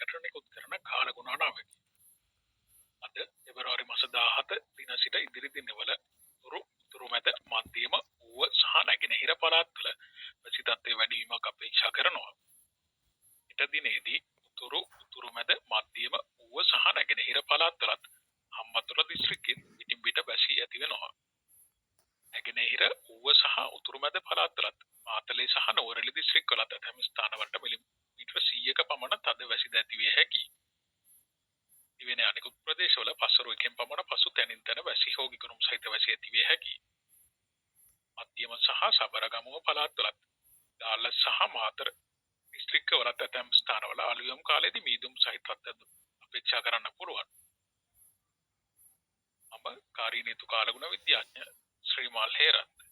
ආයතනයට නිකුත් කරන කාලගුණ නාමයකි. අද පෙබරවාරි මාස 17 දින සිට ඉදිරි දිනවල උතුරු මැද මධ්‍යම ඌව සහ නැගෙනහිර පළාත්වල වැසි තත්ත්වයේ වැඩිවීමක් අපේක්ෂා කරනවා. ඊට දිනේදී උතුරු මැද මධ්‍යම ඌව සහ නැගෙනහිර පළාත්වලත් හම්බන්තොට දිස්ත්‍රික්කෙන් පිටින් පිට වැසි ඇති වෙනවා. නැගෙනහිර ඌව සහ උතුරු මැද පළාත්වලත් මාතලේ සහ නෝරෙලි දිස්ත්‍රික්කවලත් ඇතැම් ස්ථානවලට මිලිමීටර 100ක පමණ තද වැසි ඇති විය හැකියි. දිවෙන අනෙකුත් ප්‍රදේශවල පස්වරු එකෙන් පමණ පසු තැනින් තැන වැසි හෝ ගිගුරුම් සහිත වැසි ඇති විය හැකියි. මධ්‍යම සහ සබරගමුව පළාත්වලත් දාල්ල සහ මාතර දිස්ත්‍රික්කවලත් ඇතැම් ස්ථානවල අලුයම් කාලයේදී මීදුම් සහිත තත්ත්ව අපේක්ෂා කරන්න පුළුවන්. මම කාර්යනීතු කාලගුණ විද්‍යාඥ ශ්‍රීමාල් හේරත්